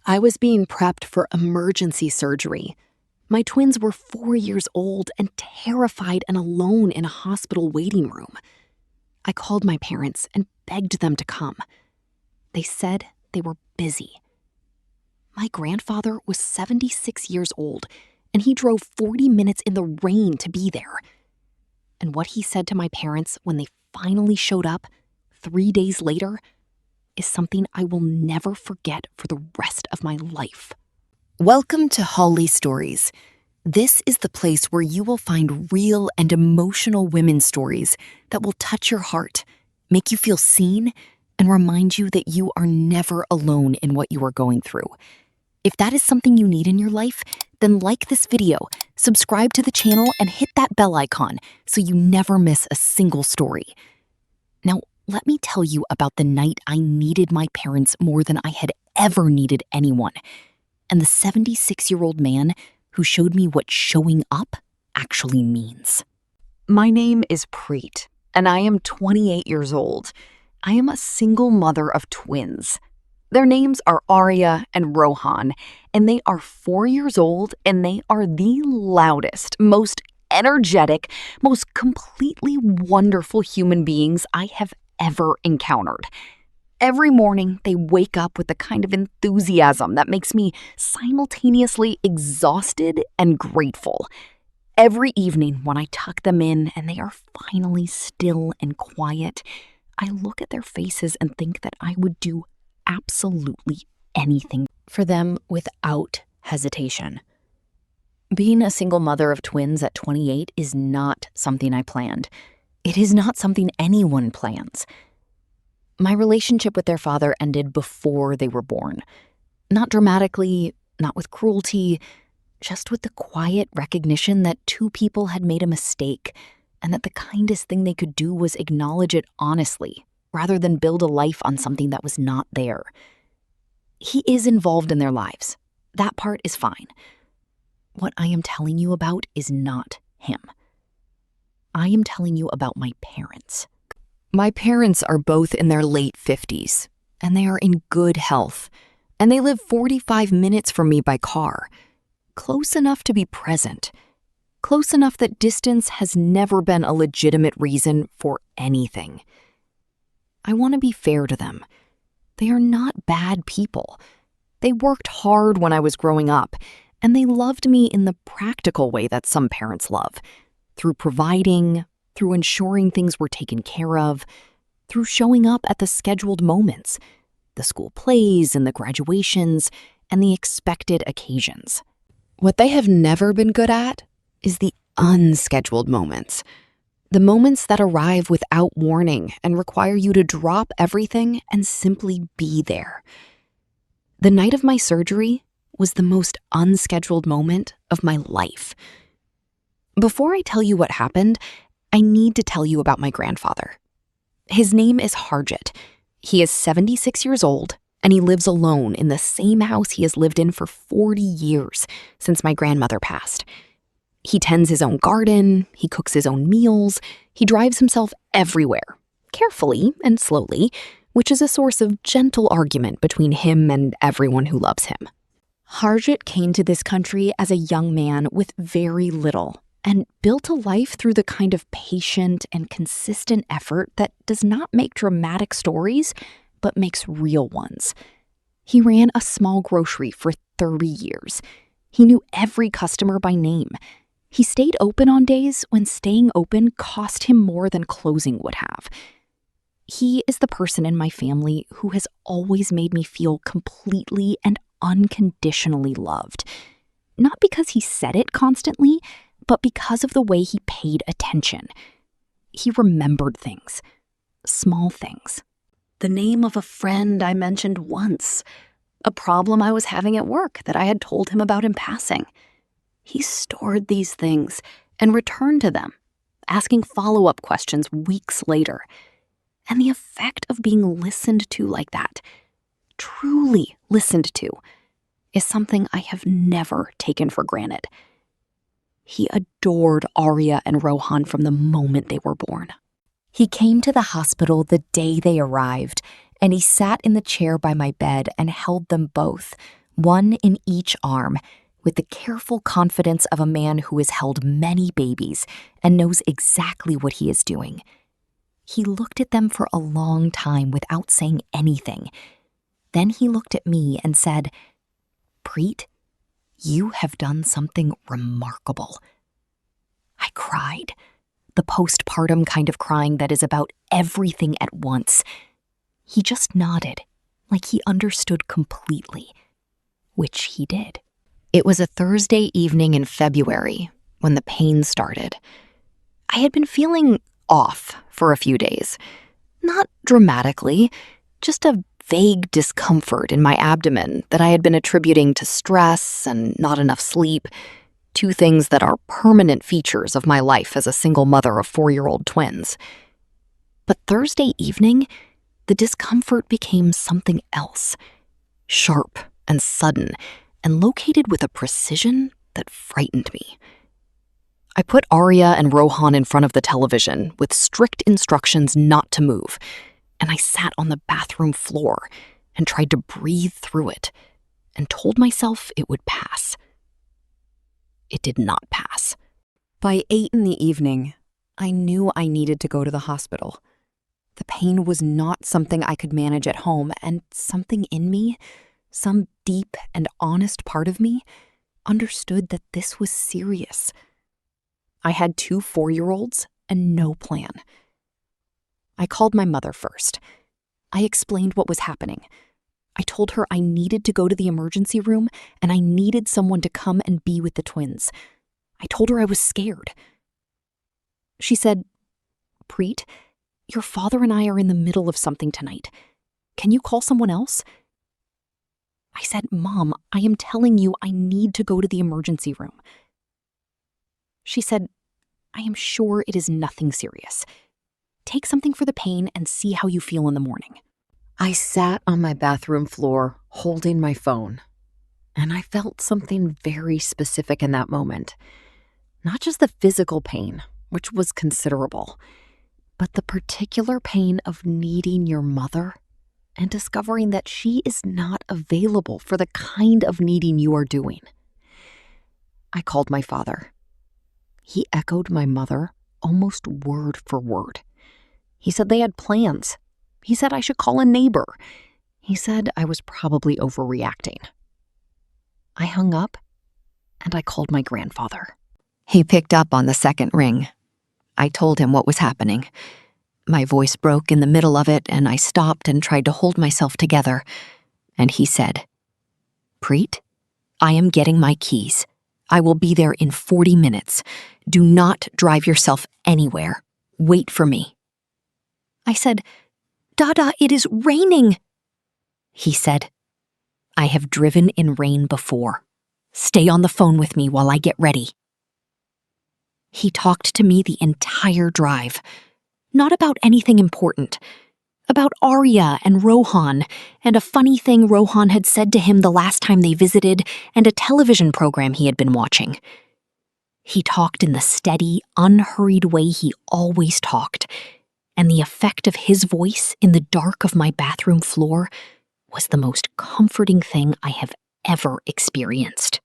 I was being prepped for emergency surgery. My twins were 4 years old and terrified and alone in a hospital waiting room. I called my parents and begged them to come. They said they were busy. My grandfather was 76 years old, and he drove 40 minutes in the rain to be there. And what he said to my parents when they finally showed up 3 days later is something I will never forget for the rest of my life. Welcome to Haely Stories. This is the place where you will find real and emotional women's stories that will touch your heart, make you feel seen, and remind you that you are never alone in what you are going through. If that is something you need in your life, then like this video, subscribe to the channel, and hit that bell icon so you never miss a single story. Now, let me tell you about the night I needed my parents more than I had ever needed anyone, and the 76-year-old man who showed me what showing up actually means. My name is Preet, and I am 28 years old. I am a single mother of twins. Their names are Arya and Rohan, and they are 4 years old, and they are the loudest, most energetic, most completely wonderful human beings I have ever encountered. Every morning, they wake up with the kind of enthusiasm that makes me simultaneously exhausted and grateful. Every evening, when I tuck them in and they are finally still and quiet, I look at their faces and think that I would do absolutely anything For them without hesitation. Being a single mother of twins at 28 is not something I planned. It is not something anyone plans. My relationship with their father ended before they were born. Not dramatically, not with cruelty, just with the quiet recognition that two people had made a mistake and that the kindest thing they could do was acknowledge it honestly, rather than build a life on something that was not there. He is involved in their lives. That part is fine. What I am telling you about is not him. I am telling you about my parents. My parents are both in their late 50s, and they are in good health, and they live 45 minutes from me by car. Close enough to be present. Close enough that distance has never been a legitimate reason for anything. I want to be fair to them. They are not bad people. They worked hard when I was growing up, and they loved me in the practical way that some parents love, through providing, through ensuring things were taken care of, through showing up at the scheduled moments, the school plays and the graduations, and the expected occasions. What they have never been good at is the unscheduled moments. The moments that arrive without warning and require you to drop everything and simply be there. The night of my surgery was the most unscheduled moment of my life. Before I tell you what happened, I need to tell you about my grandfather. His name is Harjit. He is 76 years old, and he lives alone in the same house he has lived in for 40 years since my grandmother passed. He tends his own garden, he cooks his own meals, he drives himself everywhere, carefully and slowly, which is a source of gentle argument between him and everyone who loves him. Harjit came to this country as a young man with very little and built a life through the kind of patient and consistent effort that does not make dramatic stories, but makes real ones. He ran a small grocery for 30 years. He knew every customer by name. He stayed open on days when staying open cost him more than closing would have. He is the person in my family who has always made me feel completely and unconditionally loved. Not because he said it constantly, but because of the way he paid attention. He remembered things, small things. The name of a friend I mentioned once, a problem I was having at work that I had told him about in passing. He stored these things and returned to them, asking follow-up questions weeks later. And the effect of being listened to like that, truly listened to, is something I have never taken for granted. He adored Arya and Rohan from the moment they were born. He came to the hospital the day they arrived, and he sat in the chair by my bed and held them both, one in each arm, with the careful confidence of a man who has held many babies and knows exactly what he is doing. He looked at them for a long time without saying anything. Then he looked at me and said, "Preet, you have done something remarkable." I cried, the postpartum kind of crying that is about everything at once. He just nodded, like he understood completely, which he did. It was a Thursday evening in February when the pain started. I had been feeling off for a few days. Not dramatically, just a vague discomfort in my abdomen that I had been attributing to stress and not enough sleep, two things that are permanent features of my life as a single mother of 4-year-old twins. But Thursday evening, the discomfort became something else, sharp and sudden, and located with a precision that frightened me. I put Arya and Rohan in front of the television with strict instructions not to move, and I sat on the bathroom floor and tried to breathe through it and told myself it would pass. It did not pass. By 8 in the evening, I knew I needed to go to the hospital. The pain was not something I could manage at home, and something in me, some deep and honest part of me, understood that this was serious. I had 2 4-year-olds and no plan. I called my mother first. I explained what was happening. I told her I needed to go to the emergency room and I needed someone to come and be with the twins. I told her I was scared. She said, "Preet, your father and I are in the middle of something tonight. Can you call someone else?" I said, "Mom, I am telling you I need to go to the emergency room." She said, "I am sure it is nothing serious. Take something for the pain and see how you feel in the morning." I sat on my bathroom floor holding my phone, and I felt something very specific in that moment. Not just the physical pain, which was considerable, but the particular pain of needing your mother and discovering that she is not available for the kind of needing you are doing. I called my father. He echoed my mother almost word for word. He said they had plans. He said I should call a neighbor. He said I was probably overreacting. I hung up and I called my grandfather. He picked up on the second ring. I told him what was happening. My voice broke in the middle of it and I stopped and tried to hold myself together. And he said, "Preet, I am getting my keys. I will be there in 40 minutes. Do not drive yourself anywhere. Wait for me." I said, "Dada, it is raining." He said, "I have driven in rain before. Stay on the phone with me while I get ready." He talked to me the entire drive, not about anything important, about Arya and Rohan, and a funny thing Rohan had said to him the last time they visited, and a television program he had been watching. He talked in the steady, unhurried way he always talked, and the effect of his voice in the dark of my bathroom floor was the most comforting thing I have ever experienced.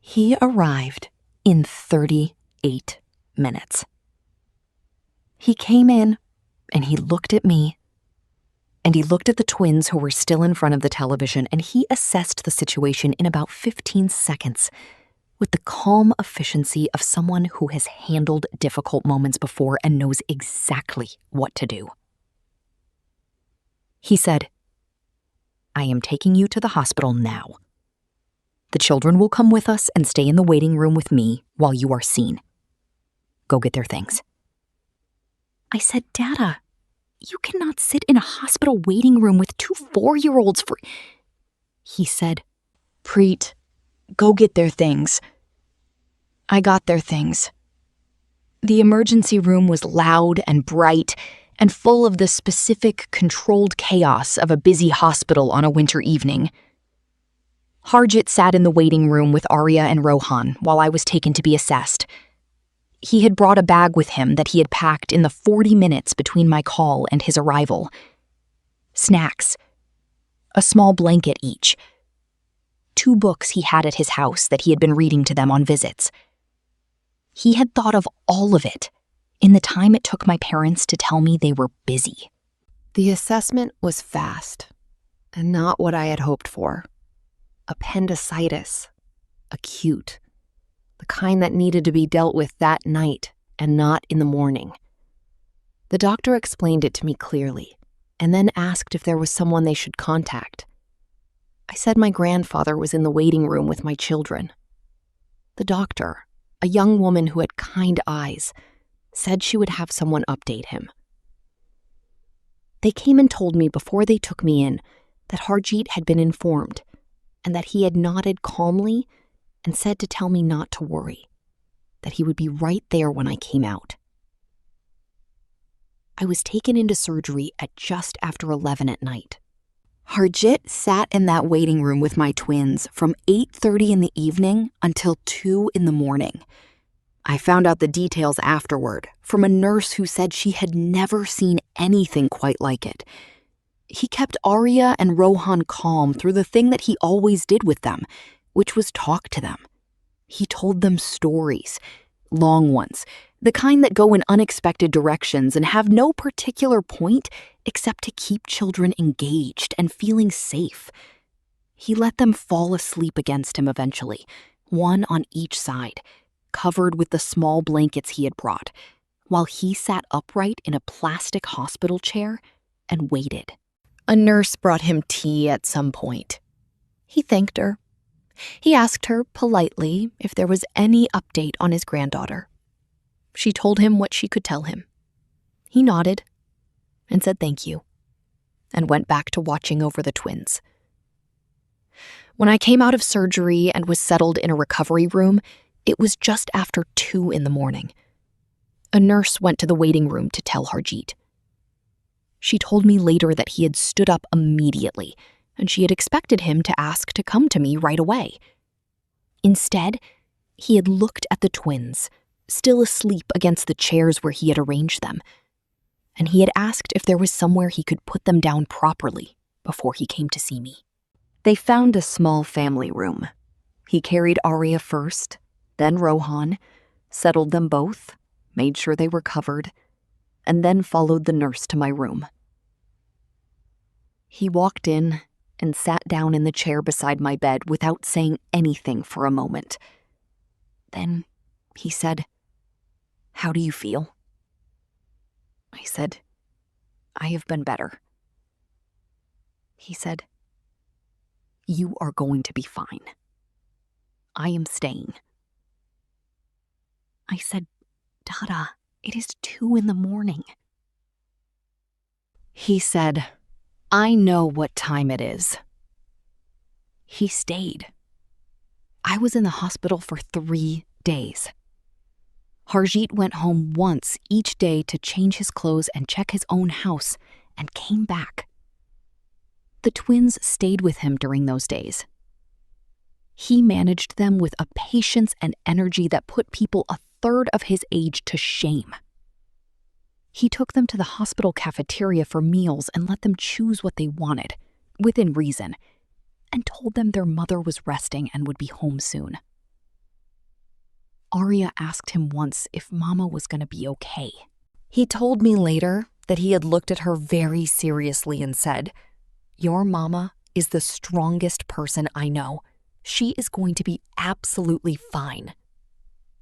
He arrived in 38 minutes. He came in, and he looked at me, and he looked at the twins who were still in front of the television, and he assessed the situation in about 15 seconds with the calm efficiency of someone who has handled difficult moments before and knows exactly what to do. He said, "I am taking you to the hospital now. The children will come with us and stay in the waiting room with me while you are seen. Go get their things." I said, "Dada, you cannot sit in a hospital waiting room with 2 4-year-olds for..." He said, "Preet, go get their things." I got their things. The emergency room was loud and bright and full of the specific, controlled chaos of a busy hospital on a winter evening. Harjit sat in the waiting room with Arya and Rohan while I was taken to be assessed. He had brought a bag with him that he had packed in the 40 minutes between my call and his arrival. Snacks. A small blanket each. 2 books he had at his house that he had been reading to them on visits. He had thought of all of it in the time it took my parents to tell me they were busy. The assessment was fast, and not what I had hoped for. Appendicitis. Acute. The kind that needed to be dealt with that night and not in the morning. The doctor explained it to me clearly, and then asked if there was someone they should contact. I said my grandfather was in the waiting room with my children. The doctor, a young woman who had kind eyes, said she would have someone update him. They came and told me before they took me in that Harjeet had been informed and that he had nodded calmly and said to tell me not to worry, that he would be right there when I came out. I was taken into surgery at just after 11 at night. Harjeet sat in that waiting room with my twins from 8:30 in the evening until 2 in the morning. I found out the details afterward from a nurse who said she had never seen anything quite like it. He kept Arya and Rohan calm through the thing that he always did with them, which was talk to them. He told them stories, long ones, the kind that go in unexpected directions and have no particular point except to keep children engaged and feeling safe. He let them fall asleep against him eventually, one on each side, covered with the small blankets he had brought, while he sat upright in a plastic hospital chair and waited. A nurse brought him tea at some point. He thanked her. He asked her politely if there was any update on his granddaughter. She told him what she could tell him. He nodded and said thank you, and went back to watching over the twins. When I came out of surgery and was settled in a recovery room, it was just after 2 in the morning. A nurse went to the waiting room to tell Harjeet. She told me later that he had stood up immediately, and she had expected him to ask to come to me right away. Instead, he had looked at the twins, still asleep against the chairs where he had arranged them, and he had asked if there was somewhere he could put them down properly before he came to see me. They found a small family room. He carried Arya first, then Rohan, settled them both, made sure they were covered, and then followed the nurse to my room. He walked in and sat down in the chair beside my bed without saying anything for a moment. Then he said, "How do you feel?" I said, "I have been better." He said, "You are going to be fine. I am staying." I said, "Dada, it is 2 in the morning." He said, "I know what time it is." He stayed. I was in the hospital for 3 days. Harjeet went home once each day to change his clothes and check his own house, and came back. The twins stayed with him during those days. He managed them with a patience and energy that put people a third of his age to shame. He took them to the hospital cafeteria for meals and let them choose what they wanted, within reason, and told them their mother was resting and would be home soon. Arya asked him once if Mama was going to be okay. He told me later that he had looked at her very seriously and said, "Your Mama is the strongest person I know. She is going to be absolutely fine."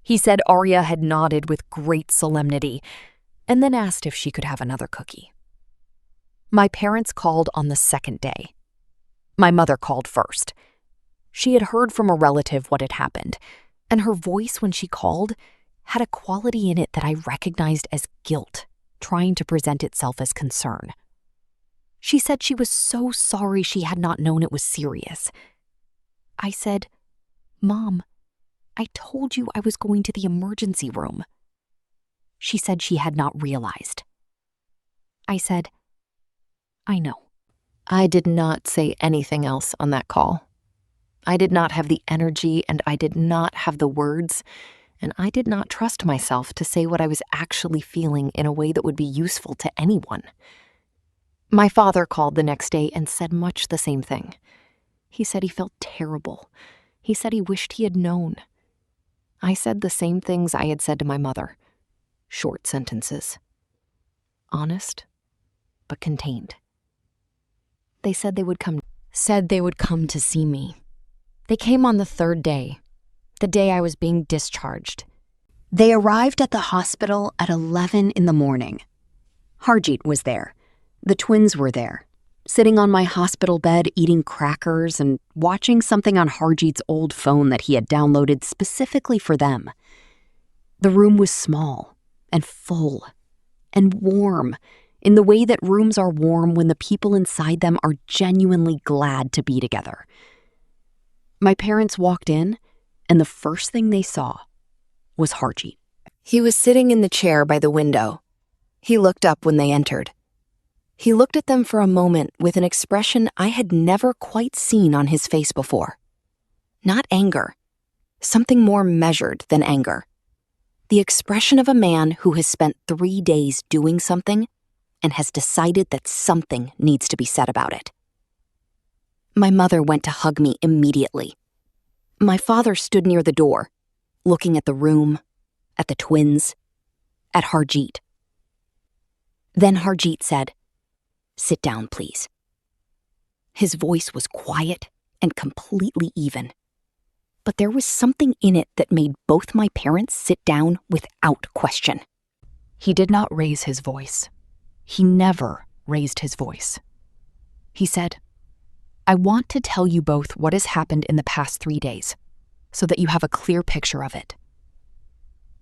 He said Arya had nodded with great solemnity, and then asked if she could have another cookie. My parents called on the second day. My mother called first. She had heard from a relative what had happened, and her voice when she called had a quality in it that I recognized as guilt, trying to present itself as concern. She said she was so sorry she had not known it was serious. I said, "Mom, I told you I was going to the emergency room." She said she had not realized. I said, "I know." I did not say anything else on that call. I did not have the energy, and I did not have the words, and I did not trust myself to say what I was actually feeling in a way that would be useful to anyone. My father called the next day and said much the same thing. He said he felt terrible. He said he wished he had known. I said the same things I had said to my mother. Short sentences. Honest, but contained. They said they would come to see me. They came on the third day, the day I was being discharged. They arrived at the hospital at 11 in the morning. Harjeet was there. The twins were there, sitting on my hospital bed eating crackers and watching something on Harjeet's old phone that he had downloaded specifically for them. The room was small and full and warm in the way that rooms are warm when the people inside them are genuinely glad to be together. My parents walked in, and the first thing they saw was Harjeet. He was sitting in the chair by the window. He looked up when they entered. He looked at them for a moment with an expression I had never quite seen on his face before. Not anger, something more measured than anger. The expression of a man who has spent 3 days doing something and has decided that something needs to be said about it. My mother went to hug me immediately. My father stood near the door, looking at the room, at the twins, at Harjeet. Then Harjeet said, "Sit down, please." His voice was quiet and completely even. But there was something in it that made both my parents sit down without question. He did not raise his voice. He never raised his voice. He said, "I want to tell you both what has happened in the past 3 days, so that you have a clear picture of it."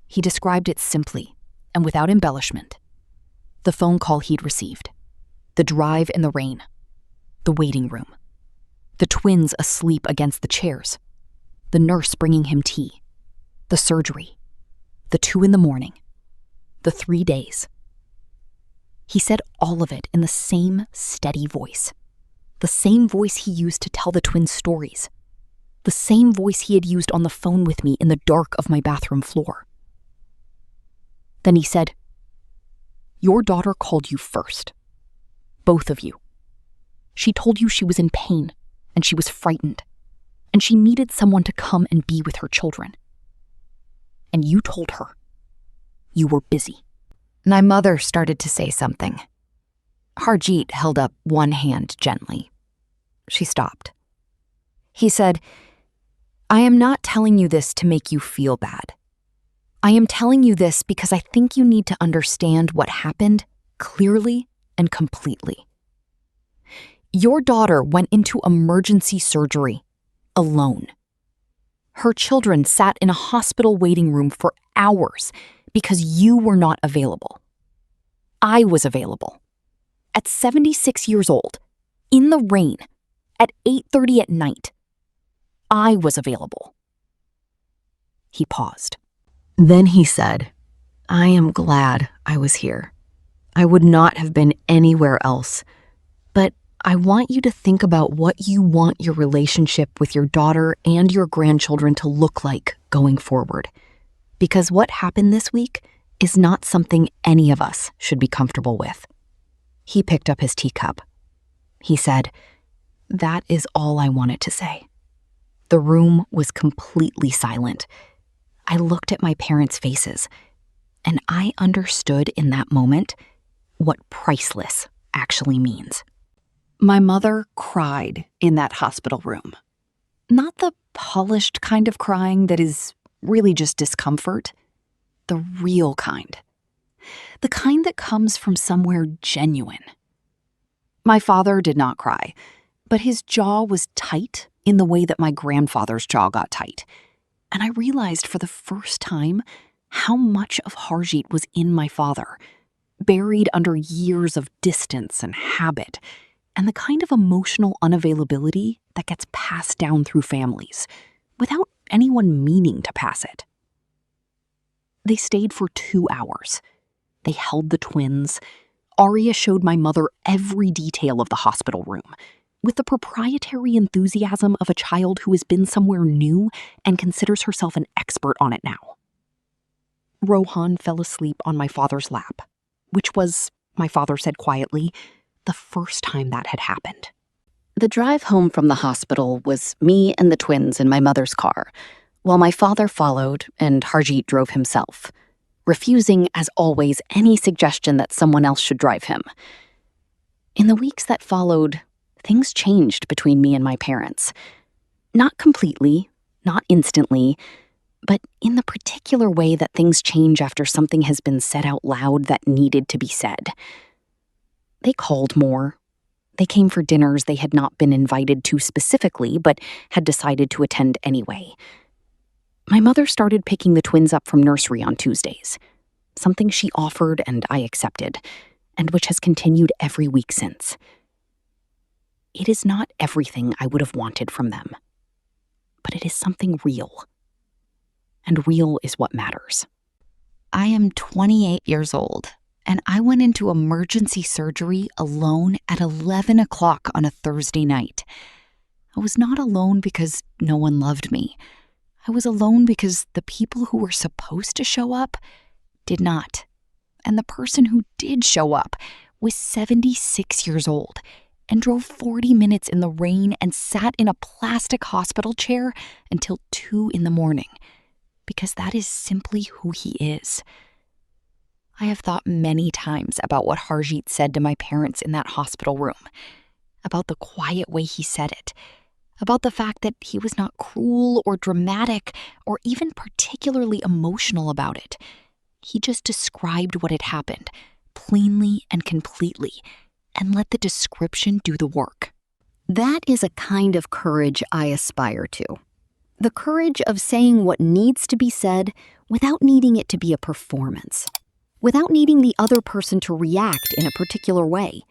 He described it simply and without embellishment. The phone call he'd received, the drive in the rain, the waiting room, the twins asleep against the chairs, the nurse bringing him tea, the surgery, the 2 in the morning, the 3 days. He said all of it in the same steady voice, the same voice he used to tell the twins' stories, the same voice he had used on the phone with me in the dark of my bathroom floor. Then he said, "Your daughter called you first. Both of you. She told you she was in pain and she was frightened, and she needed someone to come and be with her children. And you told her you were busy." My mother started to say something. Harjeet held up one hand gently. She stopped. He said, "I am not telling you this to make you feel bad. I am telling you this because I think you need to understand what happened clearly and completely. Your daughter went into emergency surgery alone. Her children sat in a hospital waiting room for hours because you were not available. I was available. At 76 years old, in the rain, at 8:30 at night, I was available." He paused. Then he said, "I am glad I was here. I would not have been anywhere else. But I want you to think about what you want your relationship with your daughter and your grandchildren to look like going forward. Because what happened this week is not something any of us should be comfortable with." He picked up his teacup. He said, "That is all I wanted to say." The room was completely silent. I looked at my parents' faces, and I understood in that moment what priceless actually means. My mother cried in that hospital room. Not the polished kind of crying that is really just discomfort, the real kind. The kind that comes from somewhere genuine. My father did not cry, but his jaw was tight in the way that my grandfather's jaw got tight. And I realized for the first time how much of Harjeet was in my father, buried under years of distance and habit, and the kind of emotional unavailability that gets passed down through families, without anyone meaning to pass it. They stayed for 2 hours. They held the twins. Arya showed my mother every detail of the hospital room, with the proprietary enthusiasm of a child who has been somewhere new and considers herself an expert on it now. Rohan fell asleep on my father's lap, which was, my father said quietly, the first time that had happened. The drive home from the hospital was me and the twins in my mother's car, while my father followed and Harjeet drove himself, refusing, as always, any suggestion that someone else should drive him. In the weeks that followed, things changed between me and my parents. Not completely, not instantly, but in the particular way that things change after something has been said out loud that needed to be said. They called more. They came for dinners they had not been invited to specifically, but had decided to attend anyway. My mother started picking the twins up from nursery on Tuesdays, something she offered and I accepted, and which has continued every week since. It is not everything I would have wanted from them, but it is something real. And real is what matters. I am 28 years old, and I went into emergency surgery alone at 11 o'clock on a Thursday night. I was not alone because no one loved me. I was alone because the people who were supposed to show up did not. And the person who did show up was 76 years old and drove 40 minutes in the rain and sat in a plastic hospital chair until 2 in the morning, because that is simply who he is. I have thought many times about what Harjeet said to my parents in that hospital room, about the quiet way he said it, about the fact that he was not cruel or dramatic or even particularly emotional about it. He just described what had happened, plainly and completely, and let the description do the work. That is a kind of courage I aspire to. The courage of saying what needs to be said without needing it to be a performance, without needing the other person to react in a particular way.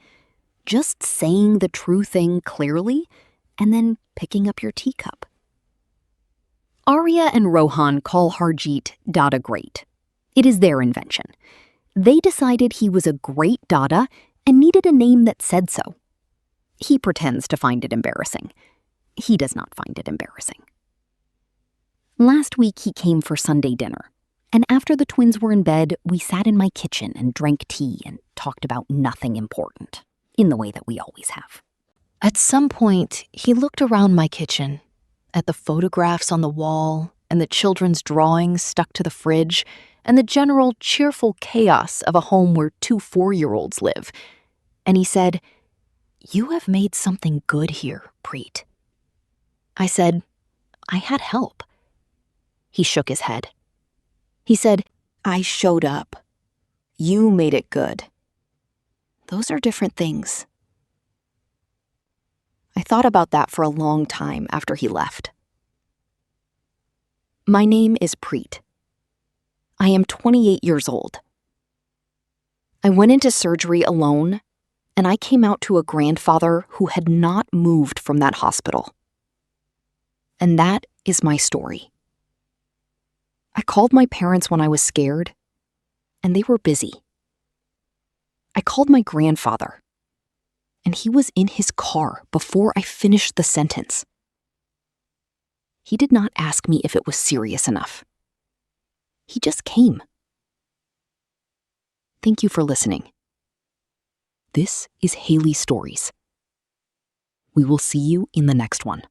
Just saying the true thing clearly and then picking up your teacup. Arya and Rohan call Harjeet Dada Great. It is their invention. They decided he was a great Dada and needed a name that said so. He pretends to find it embarrassing. He does not find it embarrassing. Last week he came for Sunday dinner, and after the twins were in bed, we sat in my kitchen and drank tea and talked about nothing important, in the way that we always have. At some point, he looked around my kitchen, at the photographs on the wall and the children's drawings stuck to the fridge, and the general cheerful chaos of a home where 2 4-year-olds live. And he said, "You have made something good here, Preet." I said, "I had help." He shook his head. He said, "I showed up. You made it good. Those are different things." I thought about that for a long time after he left. My name is Preet. I am 28 years old. I went into surgery alone, and I came out to a grandfather who had not moved from that hospital. And that is my story. I called my parents when I was scared, and they were busy. I called my grandfather, and he was in his car before I finished the sentence. He did not ask me if it was serious enough. He just came. Thank you for listening. This is Haely Stories. We will see you in the next one.